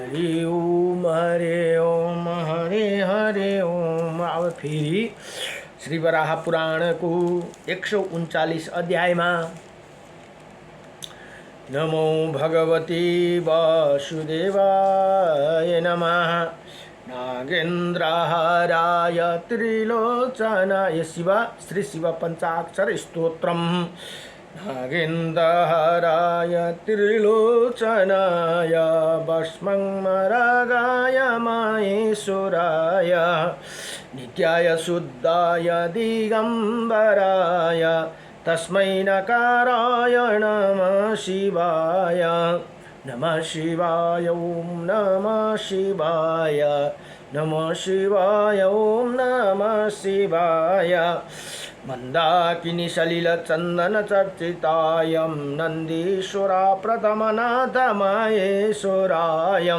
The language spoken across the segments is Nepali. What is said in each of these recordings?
हरि ओम हरे हरे ओम। अब फेरि श्री वराह पुराणको 139 अध्यायमा नमो भगवते वासुदेवाय नमः। नागेन्द्रहाराय त्रिलोचनाय शिव श्री शिव पंचाक्षर स्तोत्रम। नागेन्द्रहाराय त्रिलोचनाय भस्ममरागाय महेश्वराय नित्याय शुद्धाय दिगंबराय तस्मै नकाराय नमः शिवाय। नमः शिवाय ओम नमः शिवाय नमः शिवाय ओम नमः शिवाय। मंदाकिनी सलिल चंदन चर्चितायं नंदीश्वरा प्रथमनाथ महेश्वराय।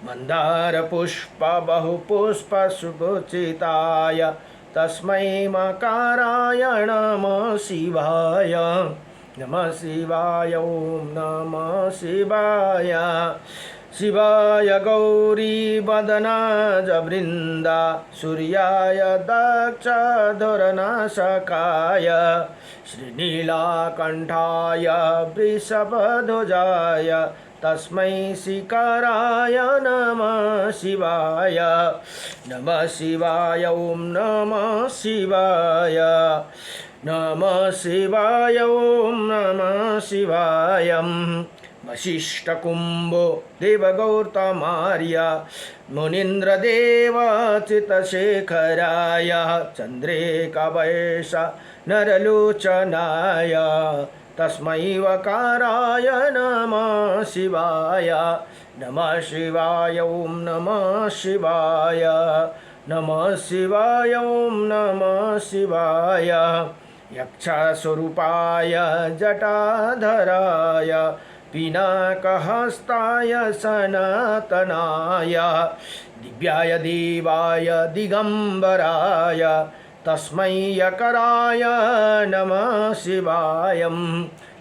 मंदार पुष्प बहुपुष्प सुभूषिताय तस्मै मकाराय नमः शिवाय। नमः शिवाय ओम नमः शिवाय। शिवाय गौरी वदनाज वृंदा सूर्याय दक्षधुरनाशकाय श्रीनीलाकंठाय वृषभध्वजाय तस्मै शिखराय नमः शिवाय। नमः शिवाय ओम नमः शिवाय नमः शिवाय ओम नमः शिवाय। वशिष्ठकुम्भो देवगौतमार्य मुनीन्द्रदेवचितशेखराय चन्द्रेकवैश नरलोचनाय तस्मै वकाराय नमः शिवाय। नमः शिवाय ओम नमः शिवाय नमः शिवाय ओम नमः शिवाय। यक्षस्वरूपाय जटाधराय पिनाकहस्ताय सनातनाय दिव्याय देवाय दिगंबराय तस्मै यकराय नमः शिवाय।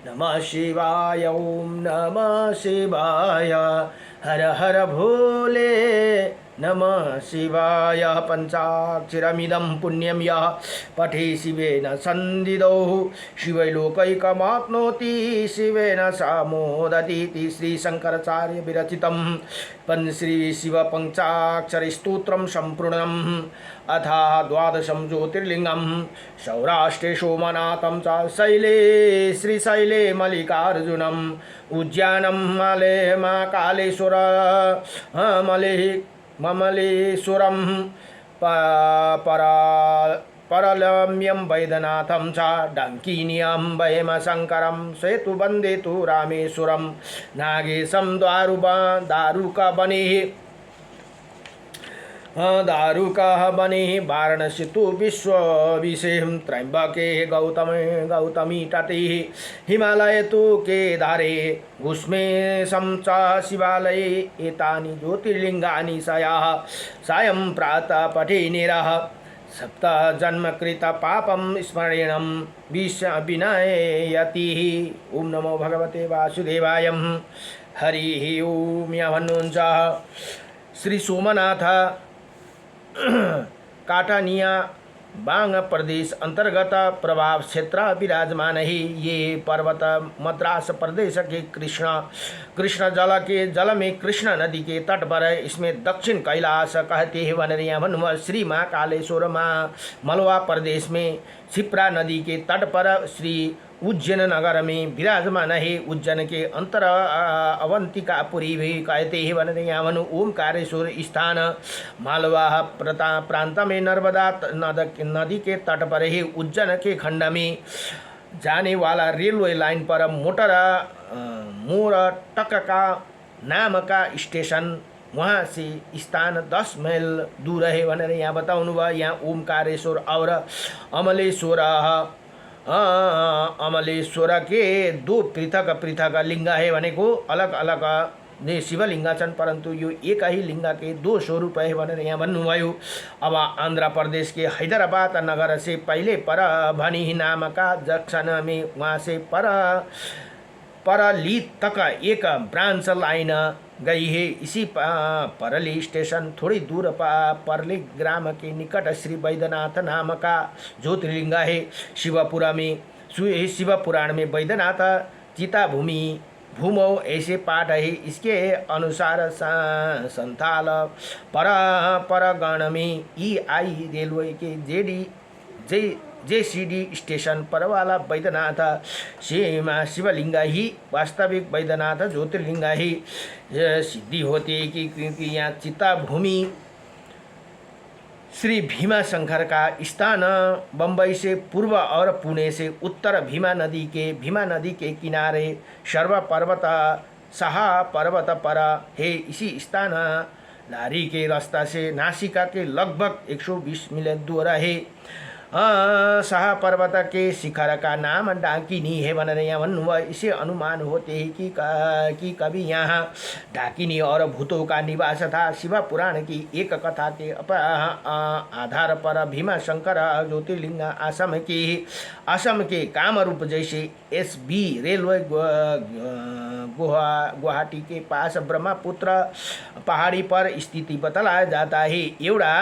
नमः शिवाय ओम नमः शिवाय। हर हर भोले नमः शिवाय। पंचाक्षरमिदं पुण्यं यः पठे शिवेन सन्दिदौ शिवैलोकैकमाप्नोति शिवेन सामोदतीति। श्रीशंकराचार्य विरचितं पंश्री शिव पंचाक्षर स्तोत्रम संपूर्णम्। अथा द्वादशं ज्योतिर्लिंगं सौराष्ट्रे सोमनाथं च शैले श्रीशैले मल्लिकार्जुनम् उज्जैनं मले महाकालेश्वर ममलेश्वरं परलम्यं वैद्यनाथं च डङ्किन्यां भैमशङ्करं सेतुबन्धे तु रामेश्वरं नागेशं दारुकः बने वाराणसी तु विश्वविषें त्र्यंबके गौतमी तटे हिमालय तु केदारे घुष्मेशं च शिवालये एतानि ज्योतिर्लिङ्गानि सायं प्रातः पठे निरः सप्त जन्मकृत पापं स्मरणं विनयति। ओम नमो भगवते वासुदेवाय। हरि ओम। यहाँ भन्नुहुन्छ श्री सोमनाथ काटानिया बांग प्रदेश अंतर्गत प्रभाव क्षेत्र विराजमान है। ये पर्वत मद्रास प्रदेश के कृष्ण जल में कृष्ण नदी के तट पर है। इसमें दक्षिण कैलाश कहते हैं। वनरिया श्री महाकालेश्वर मलवा प्रदेश में क्षिप्रा नदी के तट पर श्री उज्जैन नगर में विराजमान है। उज्जैन के अंतर अवंतिकापुरी भी कहते हैं। वन ओमकारेश्वर स्थान मालवा प्रांत में नर्मदा नदी के तट पर है। उज्जैन के खंड में जाने वाला रेलवे लाइन पर मोरटक का नाम का स्टेशन वहाँ से स्थान 10 मील दूर है भनेर यहाँ बताउनु भयो। यहाँ ओमकारेश्वर और अमलेश्वर के दो पृथक पृथक लिंग है भनेको अलग अलग शिवलिंग छन् परन्तु यो एक ही लिंग के दो स्वरूप है भनेर यहाँ भन्नुभयो। अब आंध्र प्रदेश के हैदराबाद नगर से पहले परभनी नाम का जंक्शन में वहाँ से परली तक एक ब्रांच लाइन गई है। इसी परली स्टेशन थोड़ी दूर परली ग्राम के निकट श्री वैद्यनाथ नाम का ज्योतिर्लिंग है। शिव पुराण में वैद्यनाथ चिता भूमौ ऐसे पाठ है। इसके अनुसार संथाल परगण में EI रेलवे के JCD स्टेशन पर वाला वैद्यनाथ शिवलिंग ही वास्तविक वैद्यनाथ ज्योतिर्लिंग ही सिद्धि होती है कि क्योंकि यहाँ चिता भूमि श्री भीमा शंकर का स्थान बम्बई से पूर्व और पुणे से उत्तर भीमा नदी के किनारे सर्व पर्वत सहा पर्वत पर है। इसी स्थान लारी के रास्ता से नासिका के लगभग 120 मील दूर है। शाह पर्वत के शिखर का नाम डाकिनी है भनेर यहाँ भन्नुभयो। इसे अनुमान होते हैं कि कभी यहाँ डाकिनी और भूतों का निवास था। शिव पुराण की एक कथा के आधार पर भीमा शंकर ज्योतिर्लिंग असम के कामरूप जैसे SB रेलवे गुवाहाटी के पास ब्रह्मपुत्र पहाड़ी पर स्थिति बतलाया जाता है। एउटा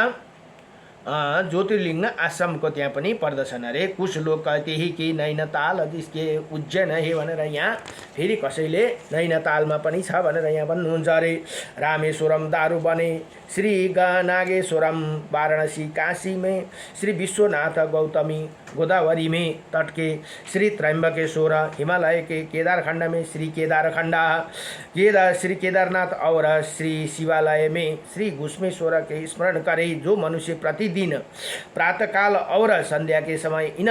ज्योतिर्लिंग आश्रम को त्यहाँ पनि पर्दछन् अरे। कुछ लोग कहते हैं कि नैनताल जिसके उज्जैन है भनेर यहाँ फेरि कसैले नैनतालमा पनि छ भनेर यहाँ भन्नुहुन्छ अरे। रामेश्वरम दारुबने श्री नागेश्वरम वाराणसी काशी में श्री विश्वनाथ गौतमी गोदावरी में तट के श्री त्र्यंबकेश्वर हिमालय के केदारखंड में श्री श्री केदारनाथ और श्री शिवालय में श्री घुष्मेश्वर के स्मरण करे। जो मनुष्य प्रतिदिन प्रातःकाल और संध्या के समय इन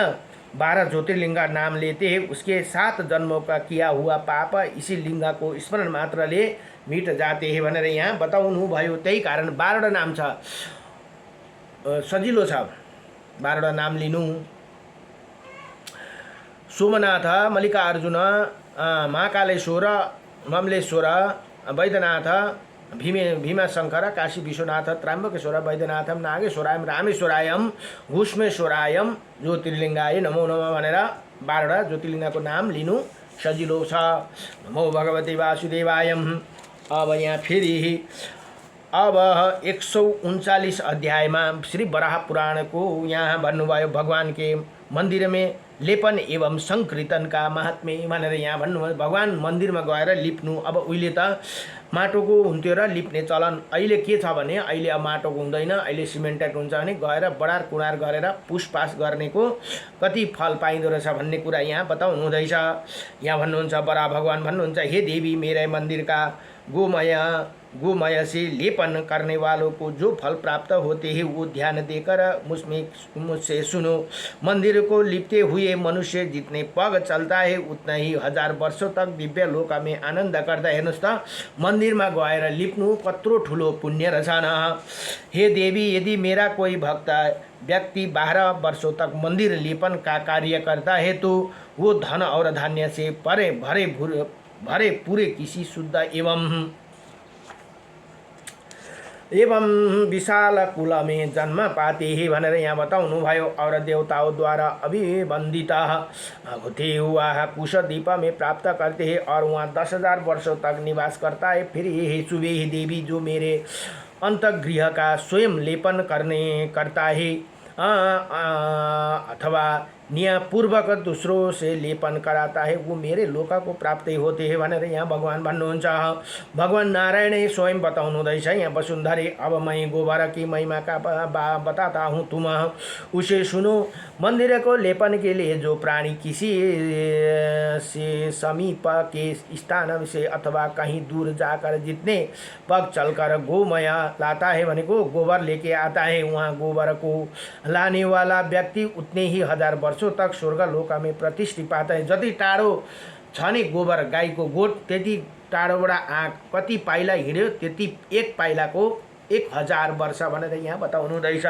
12 ज्योतिर्लिंग नाम लेते हैं उसके 7 जन्मों का किया हुआ पाप इसी लिंग को स्मरण मात्र ले मिट जाते हैं भनेर यहाँ बताउनु भयो। त्यही कारण 12 नाम छ, सजिलो छ 12 नाम लिनु। सोमनाथ, मल्लिकार्जुन, महाकालेश्वर, ममलेश्वर, वैद्यनाथ, भीमाशंकर, काशी विश्वनाथ, त्र्यंबकेश्वर, वैद्यनाथम, नागेश्वरायम, रामेश्वरायम, घुष्मेश्वरायम, ज्योतिर्लिंगाय नमो नमः भनेर 12 ज्योतिर्लिंगको नाम लिनु सजिलो छ। नमो भगवते वासुदेवायम। अब यहाँ फेरि अब 139 अध्यायमा श्री वराह पुराण को यहाँ भन्नुभयो भगवान के मंदिर में लेपन एवं संकीर्तन का महात्म्य भनेर यहाँ भन्नुभयो। भगवान मन्दिरमा गएर लिप्नु। अब उहिले त माटोको हुन्थ्यो र लिप्ने चलन, अहिले के छ भने अहिले अब माटोको हुँदैन, अहिले सिमेन्टेड हुन्छ भने गएर बडार कुडार गरेर पुसपास गर्नेको कति फल पाइँदो रहेछ भन्ने कुरा यहाँ बताउनु हुँदैछ। यहाँ भन्नुहुन्छ बरा भगवान भन्नुहुन्छ, हे देवी मेरे मंदिर का गोमय से लेपन करने वालों को जो फल प्राप्त होते हैं वो ध्यान देकर मुझसे सुनो। मंदिर को लिपते हुए मनुष्य जितने पग चलता है उतना ही 1000 वर्षों तक दिव्य लोक में आनंद करता। हेर्नुस् त मन्दिरमा गएर लिप्नु कत्रो ठुलो पुण्य रहेछ न। हे देवी, यदि मेरा कोई भक्त व्यक्ति 12 वर्षों तक मंदिर लेपन का कार्य करता है तो वो धन और धान्य से भरे पूरे किसी शुद्ध एवं विशाल कुल में जन्म पाते हैं भनेर यहाँ बताउनु भयो। और देवताओं द्वारा अभिवंदित होते हुआ कुशद्वीप में प्राप्त करते हैं और वहाँ 10,000 वर्षों तक निवास करता है। फिर ये सुबह ही देवी जो मेरे अंतगृह का स्वयं लेपन करता है अथवा न्यायपूर्वक दूसरों से लेपन कराता है वो मेरे लोक को प्राप्त होते हैं भनेर यहाँ भगवान भन्नुहुन्छ। भगवान नारायण स्वयं बताउनु हुँदैछ यहाँ वसुन्धरे, अब मैं गोबर की महिमा का बताता हूँ तुम उसे सुनो। मंदिर को लेपन के लिए जो प्राणी किसी से समीप के स्थान से अथवा कहीं दूर जाकर जितने पग चलकर गोमय लाता है भने को गोबर लेके आता है, वहाँ गोबर को लाने वाला व्यक्ति उतने ही 1000 वर्षों तक स्वर्ग लोक में प्रतिष्ठित पाता है। जति टाढो छ नि गोबर गाईको गोठ त्यति टाढोबाट कति पाइला हिँड्यो त्यति एक पाइलाको 1000 वर्ष भनेर यहाँ बताउनु हुँदैछ।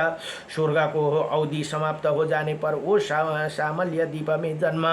स्वर्गको अवधि समाप्त हो जाने पर वो सामल्य द्वीप में जन्म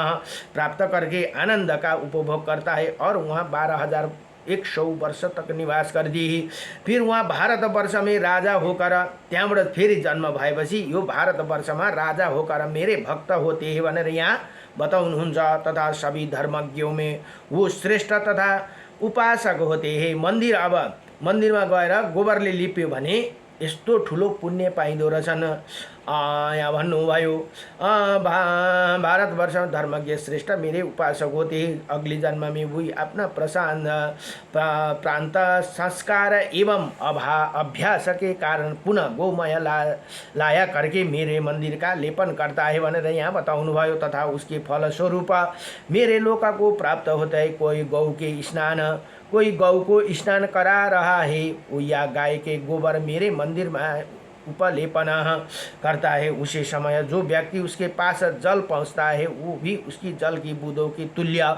प्राप्त करके आनंद का उपभोग करता है और वहाँ 12,100 वर्ष तक निवास कर दी। फिर वहाँ भारतवर्ष में राजा होकर त्यहाँबाट फेरि जन्म भएपछि यो भारतवर्षमा राजा होकर मेरे भक्त होते हैं भनेर यहाँ बताउनुहुन्छ। तथा सभी धर्मज्ञों में वो श्रेष्ठ तथा उपासक होते हे। मन्दिर अब मन्दिरमा गएर गोबरले लिप्यो भने यस्तो ठुलो पुण्य पाइँदो रहेछन्। यहाँ भन्नुभयो भारतवर्ष धर्मज्ञ श्रेष्ठ मेरे उपासक होते, अगले जन्म में वही अपना प्रांत संस्कार एवं अभ्यास के कारण पुनः गौमय लाया करके मेरे मंदिर का लेपन करता है भनेर यहाँ बताउनु भयो। तथा उसके फलस्वरूप मेरे लोक को प्राप्त होता है। कोई गौ को स्नान करा रहा है या गाय के गोबर मेरे मंदिर में उपलेपन करता है, उसी समय जो व्यक्ति उसके पास जल पहुँचता है वो भी उसकी जल की बूंदों की तुल्य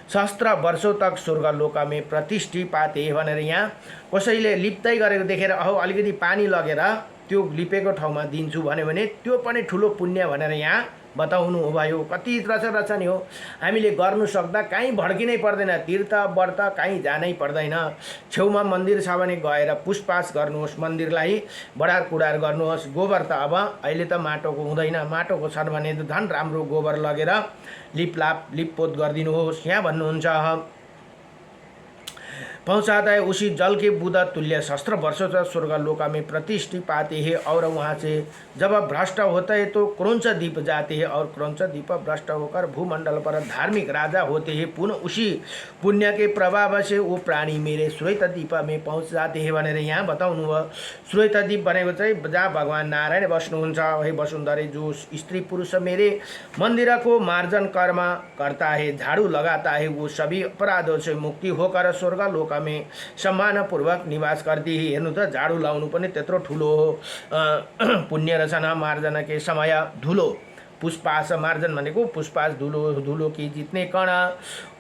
सहस्त्र वर्षों तक स्वर्गलोक में प्रतिष्ठित पाते हैं भनेर यहाँ कसैले लिप्दै गरेको देखेर अलिकति पानी लगेर त्यो लिपेको ठाउँमा दिन्छु भन्यो भने त्यो पनि ठुलो पुण्य भनेर यहाँ बताउनु भयो। कति रच नि हो, हामीले गर्नु सक्दा कहीँ भड्किनै पर्दैन, तीर्थ व्रत कहीँ जानै पर्दैन। छेउमा मन्दिर छ भने गएर पुष्पास गर्नुहोस्, मन्दिरलाई बढार कुडार गर्नुहोस्। गोबर त अब अहिले त माटोको हुँदैन, माटोको छ भने त झन् राम्रो गोबर लगेर लिपपोत गरिदिनुहोस्। यहाँ भन्नुहुन्छ पहुँचाता है उसी जल के बूंदा तुल्य सहस्त्र वर्षों तक स्वर्गलोक में प्रतिष्ठित पाते हैं। और वहाँ से जब भ्रष्ट होता है तो क्रौंच द्वीप जाते हैं और क्रौंच द्वीप भ्रष्ट होकर भूमंडल पर धार्मिक राजा होते हैं। पुनः उसी पुण्य के प्रभाव से वो प्राणी मेरे श्वेत द्वीप में पहुँच जाते हैं भनेर यहाँ बताउनु भयो। श्वेत द्वीप भनेको चाहिँ जहाँ भगवान नारायण बस्नुहुन्छ। वही वसुन्धरे जो स्त्री पुरुष मेरे मंदिर को मार्जन कर्म करता है, झाड़ू लगाता है, वो सभी अपराधों से मुक्ति होकर स्वर्गलोक में सम्मानपूर्वक निवास करती है। हेर्नु त झाडु लाउनु पनि त्यत्रो ठुलो पुण्य रचना मार्जन के समय धुलो पुष्पास मार्जन भनेको पुष्पास धूलो की जितने कण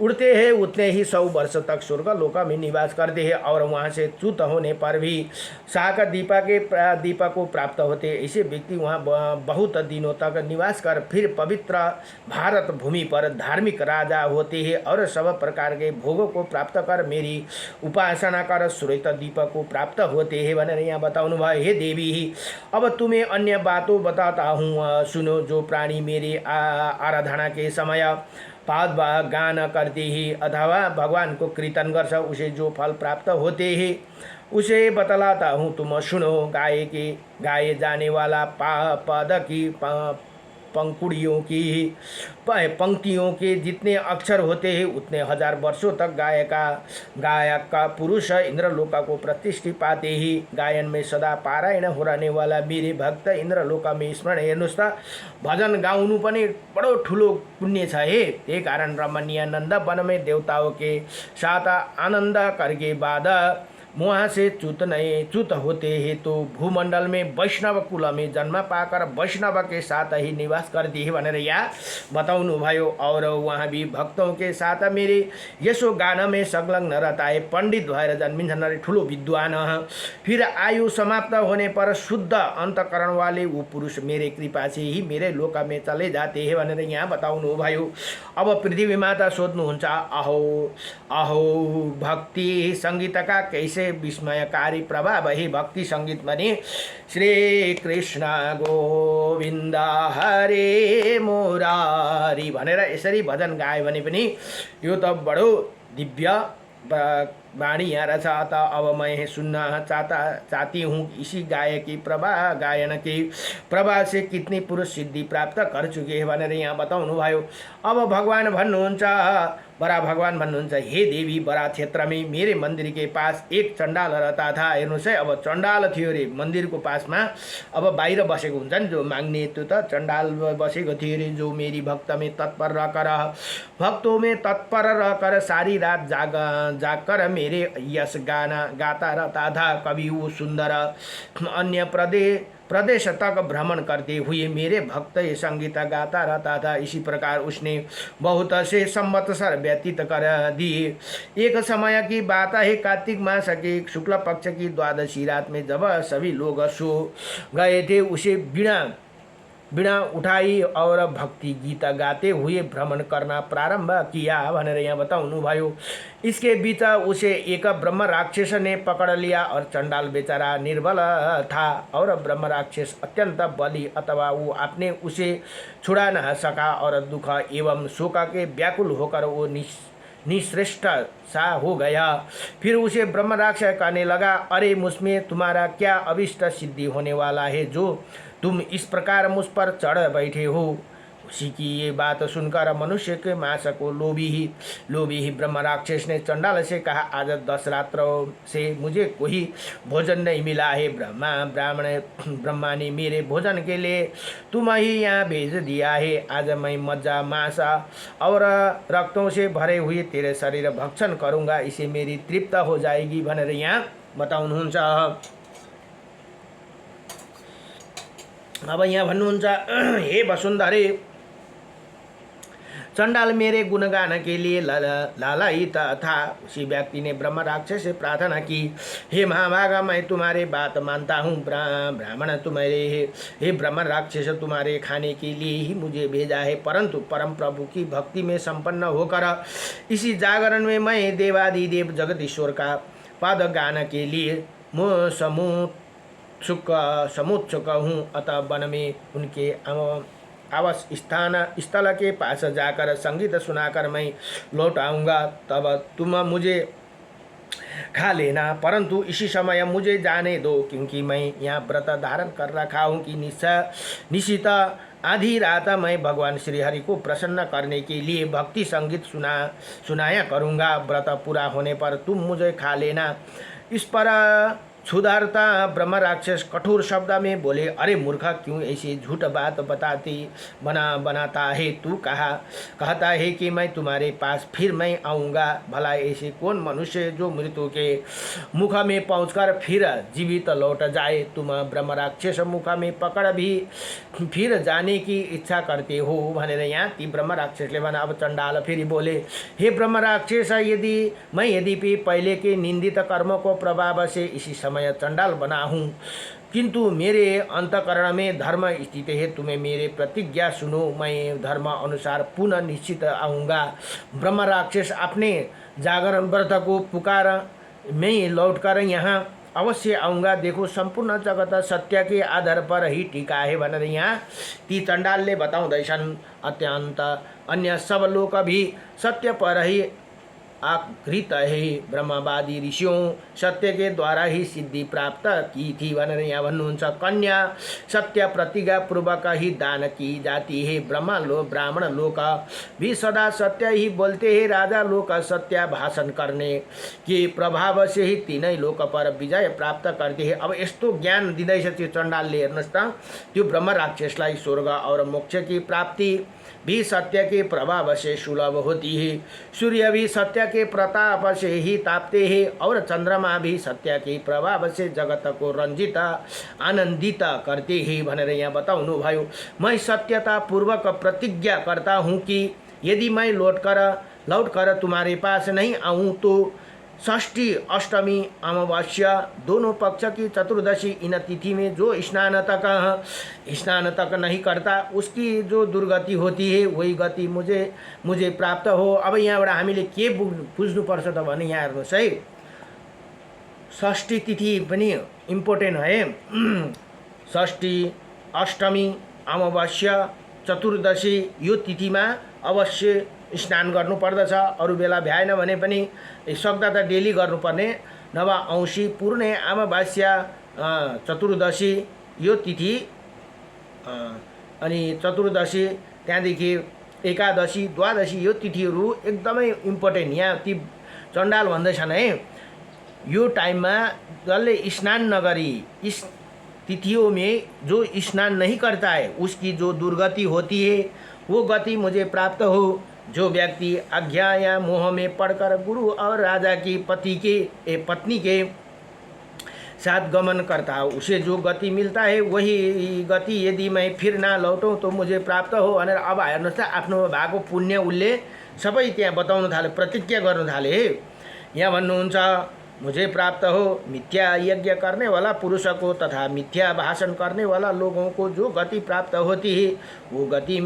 उड़ते हैं उतने ही 100 वर्ष तक स्वर्ग लोक में निवास करते हैं। और वहाँ से च्युत होने पर भी शाक दीपा को प्राप्त होते। ऐसे व्यक्ति वहाँ बहुत दिनों तक निवास कर फिर पवित्र भारत भूमि पर धार्मिक राजा होते हैं और सब प्रकार के भोगों को प्राप्त कर मेरी उपासना कर श्वेत दीप को प्राप्त होते हैं भनेर यहाँ बताउनु भयो। हे देवी, अब तुम्हें अन्य बातों बताता हूँ, सुनो। जो प्राणी मेरी आराधना के समय पाद गान करते ही अथवा भगवान को कीर्तन गर्छ उसे जो फल प्राप्त होते हैं उसे बतलाता हूँ, तुम सुनो। गाए जाने वाला पद की पंक्तियों के जितने अक्षर होते हैं उतने 1000 वर्षों तक गायक का पुरुष इंद्रलोक को प्रतिष्ठित पाते ही। गायन में सदा पारायण हो रहने वाला मेरे भक्त इंद्रलोक में स्मरण। हेर्नुहोस् त भजन गाउनु पनि बडो ठुलो पुण्य छ हे। त्यही कारण रमणीयानंद वन में देवताओं के साथ आनंद करके बाद वहाँ से च्युत होते हैं तो भूमंडल में वैष्णव कुल में जन्म पाकर वैष्णव के साथ ही निवास करती है भनेर यहाँ बताउनु भयो। और वहाँ भी भक्तों के साथ मेरे यसो गान में संलग्न रहता है। पंडित भएर जन्मिन्छन् अरे ठुलो विद्वान। फिर आयु समाप्त होने पर शुद्ध अंतकरण वाले वो पुरुष मेरे कृपा से ही मेरे लोक में चले जाते हैं भनेर यहाँ बताउनु भयो। अब पृथ्वी माता सोध्नुहुन्छ, अहो भक्ति संगीत का कैसे विस्मयकारी प्रभाव है। भक्ति संगीत भने श्री कृष्ण गोविन्द हरे मुरारी भनेर यसरी भजन गायो भने पनि यो त बडो दिव्य वाणी यहाँ रहेछ। अत अब मैं सुनना चाहती हूँ इसी गायन की प्रभा से कितनी पुरुष सिद्धि प्राप्त कर चुके हैं भनेर यहाँ बताउनु भयो। अब भगवान भन्नुहुन्छ, बड़ा भगवान भन्नुहुन्छ, हे देवी, बड़ा क्षेत्र में मेरे मंदिर के पास एक चंडाल रहता था। हेर्नुहोस् है, अब चंडाल थियो रे मंदिर को पास में। अब बाहिर बसेको हुन्छ नि जो माग्ने, त्यो त चंडाल बसेको थियो रे। जो मेरी भक्त में तत्पर रहकर भक्तों में तत्पर रहकर सारी रात जाकर मेरे यश गाना गाता रहता था। कभी वो सुंदर अन्य प्रदेश तक भ्रमण करते हुए मेरे भक्त संगीत गाता रहता था। इसी प्रकार उसने बहुत से संवत्सर व्यतीत कर दिए। एक समय की बात है, कार्तिक मास के शुक्ल पक्ष की द्वादशी रात में जब सभी लोग सो गए थे उसे बिना उठाई और भक्ति गीत गाते हुए भ्रमण करना प्रारंभ किया भनेर यहाँ बताउनु भयो। इसके बीच उसे एक ब्रह्म राक्षस ने पकड़ लिया और चंडाल बेचारा निर्बल था और ब्रह्म राक्षस अत्यंत बली अथवा वो आपने उसे छुड़ा न सका और दुख एवं शोक के व्याकुल होकर वो निश्रेष्ठ सा हो गया। फिर उसे ब्रह्म राक्षस कहने लगा, अरे मुझमें तुम्हारा क्या अभिष्ट सिद्धि होने वाला है जो तुम इस प्रकार मुझ पर चढ़ बैठे हो। उसी की ये बात सुनकर मनुष्य के मांस को लोभी ही ब्रह्म राक्षस ने चंडाल से कहा, आज 10 रात्रों से मुझे कोई भोजन नहीं मिला है। ब्रह्मा ने मेरे भोजन के लिए तुम ही यहाँ भेज दिया है। आज मैं मज्जा मांस और रक्तों से भरे हुए तेरे शरीर भक्षण करूँगा, इसे मेरी तृप्त हो जाएगी भनेर यहाँ बताउनुहुन्छ। अब यहाँ भन्नुहुन्छ, हे वसुन्धरे, चंडाल मेरे गुणगान के लिए लालायित था। उसी व्यक्ति ने ब्रह्म राक्षस से प्रार्थना की, हे महाभागा, मैं तुम्हारे बात मानता हूँ। ब्राह्मण तुम्हारे हे ब्रह्म राक्षस, तुम्हारे खाने के लिए ही मुझे भेजा है, परंतु परम प्रभु की भक्ति में संपन्न होकर इसी जागरण में मैं देवादिदेव जगदीश्वर का पाद गान के लिए समुत्सुक हूँ। अतः वन में उनके आवास स्थल के पास जाकर संगीत सुनाकर मैं लौट आऊँगा, तब तुम मुझे खा लेना, परंतु इसी समय मुझे जाने दो, क्योंकि मैं यहाँ व्रत धारण कर रखा हूँ कि निशित आधी रात मैं भगवान श्री हरि को प्रसन्न करने के लिए भक्ति संगीत सुनाया करूँगा। व्रत पूरा होने पर तुम मुझे खा लेना। इस पर क्षुधार्ता ब्रह्म राक्षस कठोर शब्द में बोले, अरे मूर्ख, क्यों ऐसी झूठ बात बनाता है। तू कहता है कि मैं तुम्हारे पास फिर मैं आऊँगा। भला ऐसे कौन मनुष्य जो मृत्यु के मुख में पहुंचकर फिर जीवित लौट जाए। तुम ब्रह्म राक्षस मुख में पकड़ भी फिर जाने की इच्छा करते हो भनेर यहाँ ती ब्रह्म राक्षसले भने। अब चंडाल फेरि बोले, हे ब्रह्म राक्षस, यद्यपि पहले के निंदित कर्म को प्रभाव से इसी समय चंडाल बना हूँ, किंतु मेरे अंतकरण में धर्म स्थित है। तुम्हें मेरे प्रतिज्ञा सुनो, मैं धर्म अनुसार पुनः निश्चित आऊँगा। ब्रह्म राक्षस अपने जागरण व्रत को पुकार, मैं लौटकर यहाँ अवश्य आऊँगा। देखो, संपूर्ण जगत सत्य के आधार पर ही टिका है भनेर यहाँ ती चंडालले बताउँदैछन्। अत्यंत अन्य सब लोग भी सत्य पर ही आकृत है। ब्रह्मवादी ऋषियों सत्य के द्वारा ही सिद्धि प्राप्त की थी भनेर यहाँ भन्नुहुन्छ। कन्या सत्य प्रतिज्ञा पूर्वक ही दान की जाती है। ब्राह्मण लोग भी सदा सत्य ही बोलते हैं। राजा लोग सत्य भाषण करने के प्रभाव से ही तीनै लोक पर विजय प्राप्त करते हैं। अब यस्तो ज्ञान दिँदैछ त्यो चण्डालले। हेर्नुहोस् त, त्यो ब्रह्म राक्षसलाई स्वर्ग और मोक्ष की प्राप्ति भी सत्य के प्रभाव से सुलभ होती है। सूर्य भी सत्य के प्रताप से ही तापते हैं और चंद्रमा भी सत्य के प्रभाव से जगत को रंजित आनंदित करते हैं भनेर यहाँ बताउनु भयो। मैं सत्यता पूर्वक प्रतिज्ञा करता हूँ कि यदि मैं लौटकर तुम्हारे पास नहीं आऊँ तो षष्ठी, अष्टमी, अमावस्या दोनों पक्ष की चतुर्दशी इन तिथि में जो स्नान तक नहीं करता उसकी जो दुर्गति होती है वही गति मुझे प्राप्त हो। अब यहाँबाट हामीले के बुझ्नुपर्छ त भने यहाँ हेर्नुहोस् है, षष्ठी तिथि पनि इम्पोर्टेन्ट है। षष्ठी, अष्टमी, अमावस्या, चतुर्दशी यो तिथिमा अवश्य स्नान गर्नुपर्दछ। अरू बेला भ्याएन भने पनि सक्दा त डेली गर्नुपर्ने, नभए औँसी, पूर्णे, अमावस्या, चतुर्दशी यो तिथि, अनि चतुर्दशी, त्यहाँदेखि एकादशी, द्वादशी यो तिथिहरू एकदमै इम्पोर्टेन्ट। यहाँ ती चण्डाल भन्दैछन् है, यो टाइममा जसले स्नान नगरी इस तिथियों में जो स्नान नहीं करता है उसकी जो दुर्गति होती है वो गति मुझे प्राप्त हो। जो व्यक्ति आज्ञा या मोह में पड़कर गुरु और राजा की पत्नी के साथ गमन करता है उसे जो गति मिलता है वही गति यदि मैं फिर ना लौटूँ तो मुझे प्राप्त हो भनेर अब हेर्नुहोस् त आफ्नो भएको पुण्य उसले सबै त्यहाँ बताउन थाले, प्रतिज्ञा गर्न थाले। यहाँ भन्नुहुन्छ, मुझे प्राप्त हो। मिथ्या यज्ञ करने वाला पुरुष को तथा मिथ्या भाषण करने वाला लोगों को जो गति प्राप्त होती है वो गति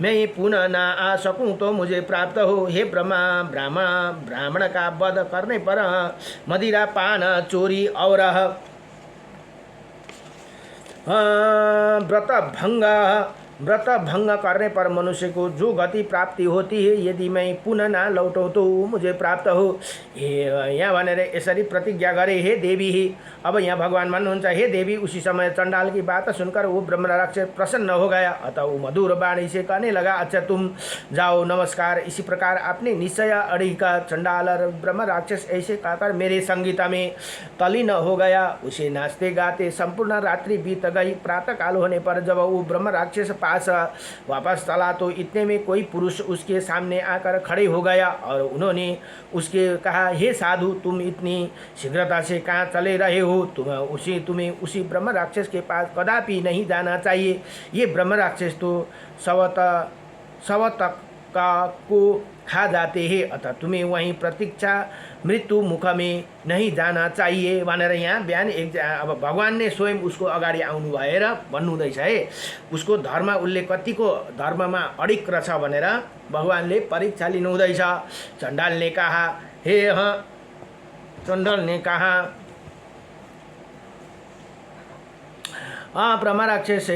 मैं पुनः ना आ सकूं तो मुझे प्राप्त हो। हे ब्राह्मण का वध करने पर मदिरा, पान, चोरी और व्रत भंग व्रत भंग करने पर मनुष्य को जो गति प्राप्ति होती है, यदि मैं पुनः ना लौटूँ तो मुझे प्राप्त हो। यहाँ भनेर यसरी प्रतिज्ञा गरे, हे देवी ही। अब यहाँ भगवान भन्नुहुन्छ, हे देवी। उसी समय चंडाल की बात सुनकर वो ब्रह्म राक्षस प्रसन्न हो गया, अतः वो मधुर वाणी से कहने लगा, अच्छा तुम जाओ, नमस्कार। इसी प्रकार आपने निश्चय अड़ी का चंडाल और ब्रह्म राक्षस ऐसे कहकर मेरे संगीता में तलीन हो गया। उसे नाचते गाते संपूर्ण रात्रि बीत गई। प्रातः काल होने पर जब वो ब्रह्म राक्षस पास वापस चला तो इतने में कोई पुरुष उसके सामने आकर खड़े हो गया और उन्होंने उसके कहा, हे साधु, तुम इतनी शीघ्रता से कहाँ चले रहे हो? तुम्हें उसी ब्रह्म राक्षस के पास कदापि नहीं जाना चाहिए। ये ब्रह्म राक्षस तो शव तक को खा जाते हैं, अतः तुम्हें वहीं प्रतीक्षा मृत्यु मुख में नहीं जाना चाहिए भनेर यहाँ बिहान अब भगवान ने स्वयं उसको अगाडि आउनु भएर भन्नुहुँदैछ है। उसको धर्म उसले कतिको धर्ममा अडिक रहेछ भनेर भगवानले परीक्षा लिनुहुँदैछ। चण्डालले कहा, हे चण्डालले कहा, ब्रह्म राक्षस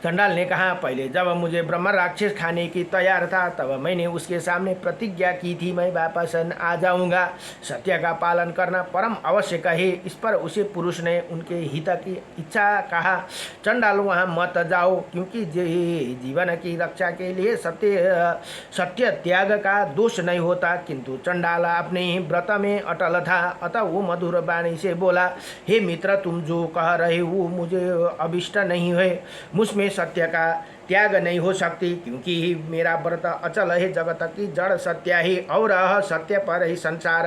चंडाल ने कहा, पहले जब मुझे ब्रह्म राक्षस खाने की तैयार था तब मैंने उसके सामने प्रतिज्ञा की थी, मैं वापस आ जाऊंगा। सत्य का पालन करना परम आवश्यक है। इस पर उसे पुरुष ने उनके हित की इच्छा कहा, चंडाल वहाँ मत जाओ, क्योंकि जीवन की रक्षा के लिए सत्य त्याग का दोष नहीं होता। किंतु चंडाल अपने व्रत में अटल था, अतः वो मधुर वाणी से बोला, हे मित्र, तुम जो कह रहे हो मुझे अभिष्ट नहीं है। मुझमें सत्य का त्याग नहीं हो सकती, क्योंकि मेरा व्रत अचल है। जगत की जड़ सत्य है और सत्य पर ही संसार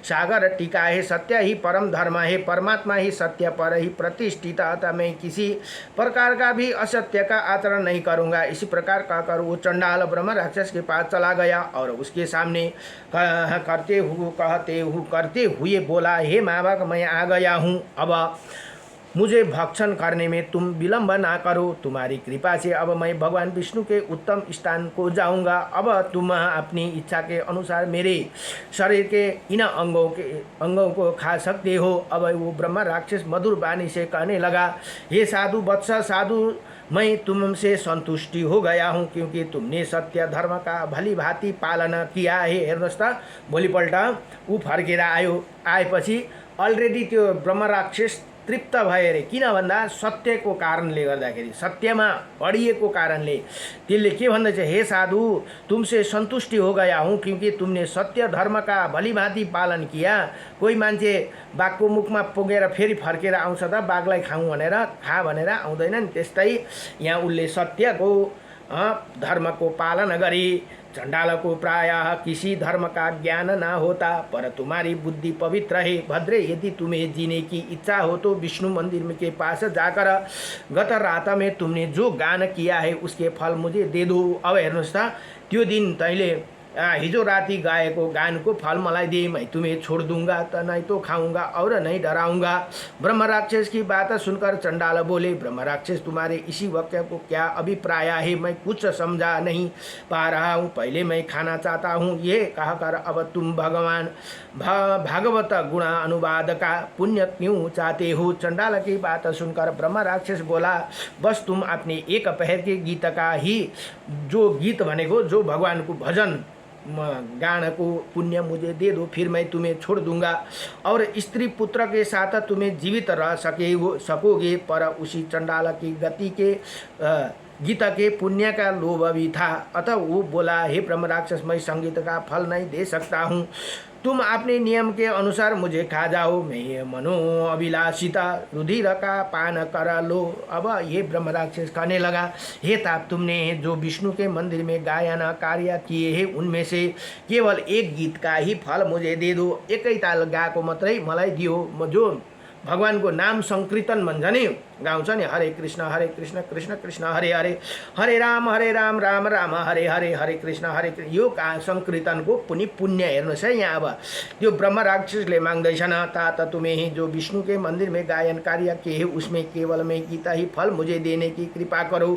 सागर टिका है। सत्य ही परम धर्म है, परमात्मा ही सत्य पर ही प्रतिष्ठित। अतः मैं किसी प्रकार का भी असत्य का आचरण नहीं करूँगा। इसी प्रकार कहकर वो चंडाल ब्रह्म राक्षस के पास चला गया और उसके सामने करते हुए बोला, हे मावक, मैं आ गया हूँ। अब मुझे भक्षण करने में तुम विलंब ना करो। तुम्हारी कृपा से अब मैं भगवान विष्णु के उत्तम स्थान को जाऊंगा। अब तुम अपनी इच्छा के अनुसार मेरे शरीर के इन अंगों को खा सकते हो। अब वो ब्रह्म राक्षस मधुर वाणी से कहने लगा, हे साधु वत्स, साधु, मैं तुमसे संतुष्टि हो गया हूँ, क्योंकि तुमने सत्य धर्म का भली भांति पालन किया है। हेर्नुहोस् त, भोलिपल्ट ऊ फर्केर आएपछि अलरेडी त्यो ब्रह्म राक्षस तृप्त भए अरे। किन भन्दा सत्यको कारणले गर्दाखेरि, सत्यमा अडिएको कारणले त्यसले के भन्दैछ, हे साधु, तुमसे संतुष्टि हो गया हूँ, क्योंकि तुमने सत्य धर्म का भलीभांति पालन किया। कोही मान्छे बाघको मुखमा पुगेर फेरि फर्केर आउँछ त बाघलाई खाऊँ भनेर, खा भनेर आउँदैन नि। त्यस्तै यहाँ उसले सत्यको धर्मको पालन गरी। चंडाल को प्रायः किसी धर्म का ज्ञान ना होता, पर तुम्हारी बुद्धि पवित्र है। भद्रे, यदि तुम्हें जीने की इच्छा हो तो विष्णु मंदिर के पास जाकर गत रात में तुमने जो गान किया है उसके फल मुझे दे दो। अब हेर्नुहोस् त, त्यो दिन तैँले हिजो राति गाएको गानको फल मलाई दे, मैं तुम्हें छोड़ दूंगा, तो नहीं तो खाऊंगा और नहीं डराऊंगा। ब्रह्म राक्षस की बात सुनकर चंडाल बोले, ब्रह्म राक्षस, तुम्हारे इसी वाक्य को क्या अभिप्राय है? मैं कुछ समझा नहीं पा रहा हूँ। पहले मैं खाना चाहता हूँ, ये कहकर अब तुम भगवान भागवत गुण अनुवाद का पुण्य क्यों चाहते हो? चंडाल की बात सुनकर ब्रह्म राक्षस बोला, बस तुम अपने एक पहर के गीत का ही, जो गीत भनेको जो भगवान को भजन गान को पुण्य मुझे दे दो, फिर मैं तुम्हें छोड़ दूंगा और स्त्री पुत्र के साथ तुम्हें जीवित रह सकोगे। पर उसी चंडाल की गति के गीता के पुण्य का लोभ भी था, अतः वो बोला, हे ब्रह्म राक्षस, मैं संगीत का फल नहीं दे सकता हूँ। तुम अपने नियम के अनुसार मुझे खा जाओ, मैं मनो अभिलाषिता रुधिर का पान करा लो। अब ये ब्रह्म राक्षस कहने लगा, हे तात, तुमने जो विष्णु के मंदिर में गायन कार्य किए हैं उनमें से केवल एक गीत का ही फल मुझे दे दो। एकै ताल गाएको मात्रै मलाई दियो। जो भगवान को नाम संकीर्तन भन्छ नि, गाउँछ नि, हरे कृष्ण कृष्ण कृष्ण हरे हरे, हरे राम राम राम हरे हरे, हरे कृष्ण यो संकीर्तन को पुण्य हेर्नुहोस् है। यहाँ अब त्यो ब्रह्म राक्षसले माग्दैछन्, तात तुम्हें जो विष्णु के मंदिर में गायन कार्य किए है उसमें केवल मैं गीता ही फल मुझे देने की कृपा करो।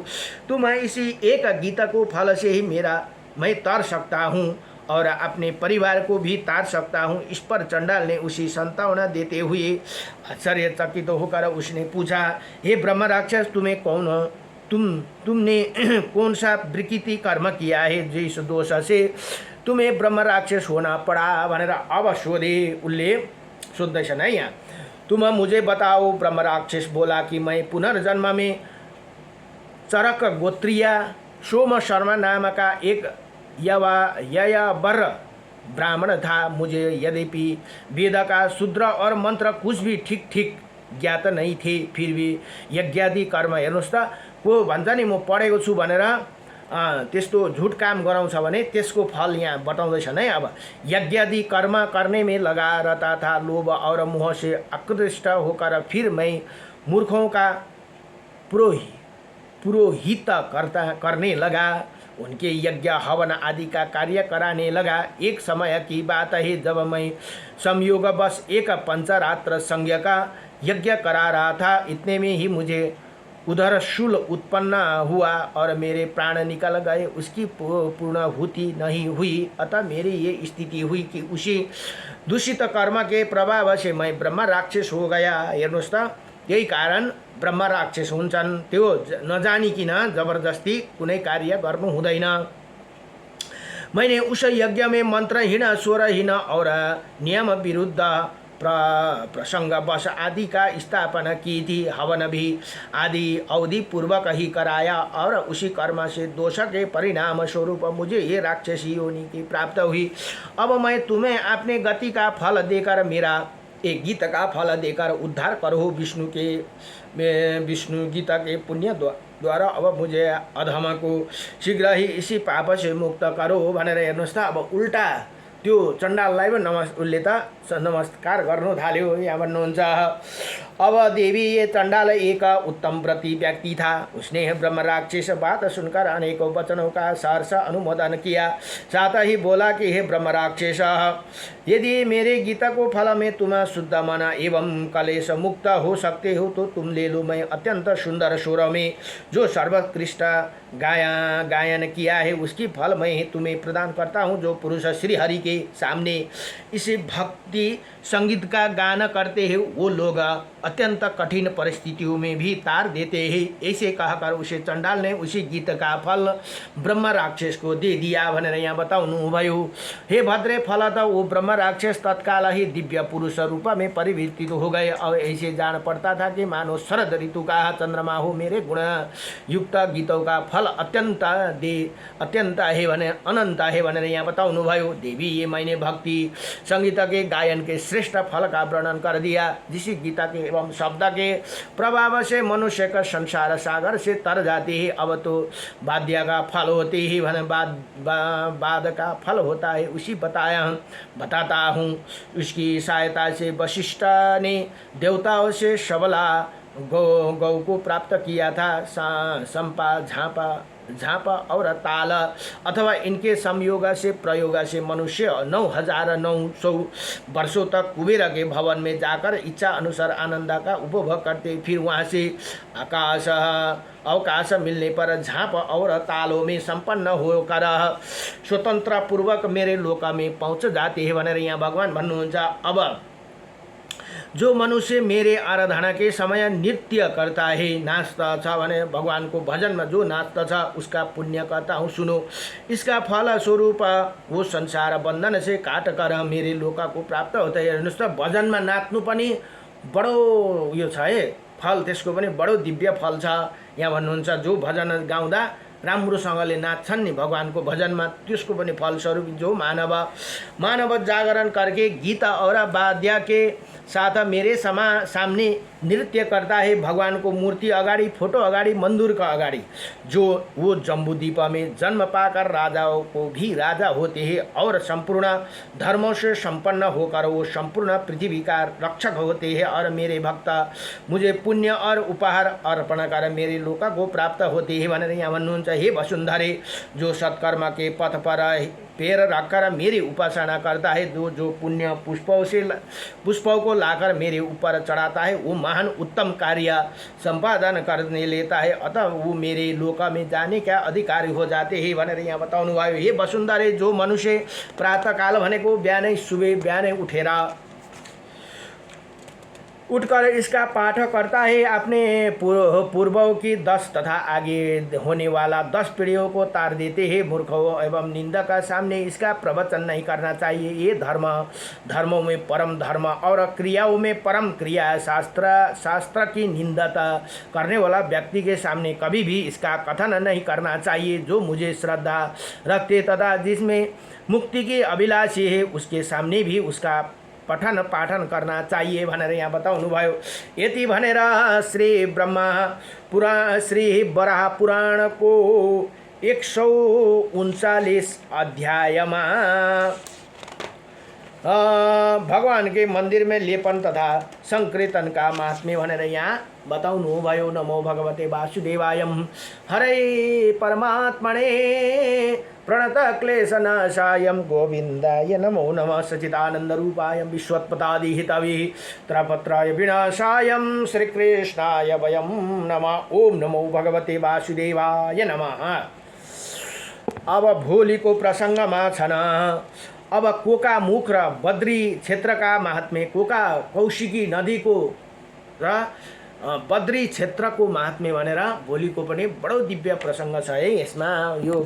तुम इसी एक गीता को फल से ही मैं तर सकता हूँ और अपने परिवार को भी तार सकता हूँ। इस पर चंडाल ने उसी संतावना देते हुए आश्चर्यचकित होकर उसने पूछा, हे ब्रह्म राक्षस, तुम्हें कौन तुमने कौन सा विकृति कर्म किया है जिस दोष से तुम्हें ब्रह्म राक्षस होना पड़ा भनेर अब सोधे। उसले सोध्दैछ नै यहाँ, तुम मुझे बताओ। ब्रह्म राक्षस बोला कि मैं पुनर्जन्म में चरक गोत्रीय सोम शर्मा नाम का एक ययावर ब्राह्मण था। मुझे यद्यपि वेद का शूद्र और मंत्र कुछ भी ठीक ठीक ज्ञात नहीं थे, फिर भी यज्ञादि कर्म हेर्नुहोस् त, को भन्छ नि म पढेको छु भनेर त्यस्तो झुट काम गराउँछ भने त्यसको फल यहाँ बताउँदैछन् है। अब यज्ञादि कर्म करने में लगा रहता था, लोभ और मोह से आकृष्ट होकर फिर मैं मूर्खों का पुरोहित करने लगा, उनके यज्ञ हवन आदि का कार्य कराने लगा। एक समय की बात है जब मैं संयोगवश एक पंचरात्र संज्ञ का यज्ञ करा रहा था, इतने में ही मुझे उधर शूल उत्पन्न हुआ और मेरे प्राण निकल गए। उसकी पूर्णाहुति नहीं हुई, अतः मेरी ये स्थिति हुई कि उसी दूषित कर्म के प्रभाव से मैं ब्रह्म राक्षस हो गया। हेर्नुहोस् त, यही कारण ब्रह्म राक्षस हुन्छन्, त्यो नजानिकिन जबरजस्ती कुनै कार्य गर्नु हुँदैन। मैंने उस यज्ञ में मंत्रहीन, स्वरहीन और नियम विरुद्ध प्रसंग बस आदि का स्थापना की थी। हवन भी आदि अवधि पूर्वक ही कराया और उसी कर्म से दोष के परिणाम स्वरूप मुझे ये राक्षसी योनि की प्राप्त हुई। अब मैं तुम्हें अपने गति का फल देकर, मेरा एक गीत का फल देकर उद्धार करो। विष्णु गीता के पुण्य द्वारा अब मुझे अधम को शीघ्र ही इसी पाप से मुक्त करो भनेर हेर्नुहोस् त। अब उल्टा त्यो चण्डाललाई पनि उसले त नमस्कार गर्नु थाल्यो। यहाँ भन्नुहुन्छ, अब देवी ये चंडाल एक उत्तम व्रती व्यक्ति था। उसने ब्रह्म राक्षस बात सुनकर अनेकों वचनों का सहर्ष अनुमोदन किया, साथ ही बोला कि हे ब्रह्म राक्षस, यदि मेरे गीता को फल में तुम शुद्ध मन एवं कलेश मुक्त हो सकते हो तो तुम ले लो। मैं अत्यंत सुंदर स्वर में जो सर्वोत्कृष्ट गायन किया है उसकी फल मैं तुम्हें प्रदान करता हूँ। जो पुरुष श्री हरि के सामने इसे भक्ति संगीत का गान करते हैं वो लोग अत्यंत कठिन परिस्थितियों में भी तार देते हैं। ऐसे कहकर उसे चंडाल ने उसी गीत का फल ब्रह्म राक्षस को दे दिया भनेर यहाँ बताउनु भयो। हे भद्रे, फलतः वो ब्रह्म राक्षस तत्काल ही दिव्य पुरुष रूप में परिवर्तित हो गए। और ऐसे जान पड़ता था कि मानो शरद ऋतु का चंद्रमा हो। मेरे गुण युक्त गीतों का फल अत्यंत है भने अनंत है भनेर यहाँ बताउनु भयो। देवी, ये मैंने भक्ति संगीत के गायन के श्रेष्ठ फल का वर्णन कर दिया, जिस गीता के एवं शब्द के प्रभाव से मनुष्य का संसार सागर से तर जाते हैं। अब तो वाद्य का फल होते ही भने बाद का फल होता है, उसी बताता हूँ। उसकी सहायता से वशिष्ठ ने देवताओं से सबला गौ को प्राप्त किया था। संपा, झापा और ताल अथवा इनके संयोग से प्रयोग से मनुष्य 9900 वर्षों तक कुबेर के भवन में जाकर इच्छा अनुसार आनंद का उपभोग करते। फिर वहाँ से अवकाश मिलने पर झाप और तालों में संपन्न होकर स्वतंत्र पूर्वक मेरे लोक में पहुँच जाते हैं भनेर यहाँ भगवान भन्नुहुन्छ। अब जो मनुष्य मेरे आराधना के समय नृत्य करता है, नाचता छ भने भगवान को भजन में जो नाचता छ उसका पुण्य करता हूँ। सुनो, इसका फल स्वरूप वो संसार बंधन से काट कर मेरे लोका को प्राप्त होता है। हेर्नुहोस् त, भजन में नाच्नु पनि बडो यो छ है, फल त्यसको पनि बडो दिव्य फल छ। यहाँ भन्नुहुन्छ, जो भजन गाउँदा राम्रोसँगले नाच्छन् नि भगवानको भजनमा, त्यसको पनि फलस्वरूप जो मानव जागरण करके गीता और वाद्य के साथ मेरे सामने नृत्य करता है। भगवान को मूर्ति अगाडि, फोटो अगाडि, मंदिर का अगाडि, जो वो जम्बूद्वीप में जन्म पाकर राजाओं को भी राजा होते हैं और संपूर्ण धर्मों से संपन्न होकर वो संपूर्ण पृथ्वी का रक्षक होते हैं। और मेरे भक्त मुझे पुण्य और उपहार अर्पण कर मेरे लोक को प्राप्त होते हैं भनेर यहाँ भन्नुहुन्छ। हे वसुंधरे, जो सत्कर्म के पथ पर पैर रखकर मेरी उपासना करता है, जो पुण्य पुष्पों को लाकर मेरे ऊपर चढ़ाता है, वो महान उत्तम कार्य संपादन करने लेता है, अतः वो मेरे लोक में जाने का अधिकारी हो जाते हैं भनेर यहाँ बताउनु भयो। हे वसुंधरे, जो मनुष्य प्रातःकाल भनेको बिहानै सुबह बिहानै उठकर इसका पाठ करता है, अपने पूर्वों की 10 तथा आगे होने वाला 10 पीढ़ियों को तार देते हैं। मूर्खों एवं निंदक का सामने इसका प्रवचन नहीं करना चाहिए। ये धर्मों में परम धर्म और क्रियाओं में परम क्रिया शास्त्र की निंदा करने वाला व्यक्ति के सामने कभी भी इसका कथन नहीं करना चाहिए। जो मुझे श्रद्धा रखते तथा जिसमें मुक्ति की अभिलाषी है, उसके सामने भी उसका पठन पाठन करना चाहिए भनेर यहाँ बताउनु भयो। यति भनेर श्री वराह पुराणको 139 अध्यायमा भगवान के मंदिर में लेपन तथा संकीर्तन का महात्म्य भनेर यहाँ बताउनु भयो। नमो भगवते वासुदेवाय, हरे परमात्मने प्रणत क्लेशनाशाय गोविंदाय नमो नमः। सच्चिदानंद रूपाय विश्वोत्पत्तिहितवे त्रयपत्राय विनाशाय श्रीकृष्णाय वयं नमः। ओम नमो भगवते वासुदेवाय नमः। अब भोलि को प्रसंगमा छन्। अब कोकामुख र बद्री क्षेत्रका महात्म्य, कौशिकी नदीको र बद्री क्षेत्रको महात्म्य भनेर भोलिको पनि बडो दिव्य प्रसंग छ है। यसमा यो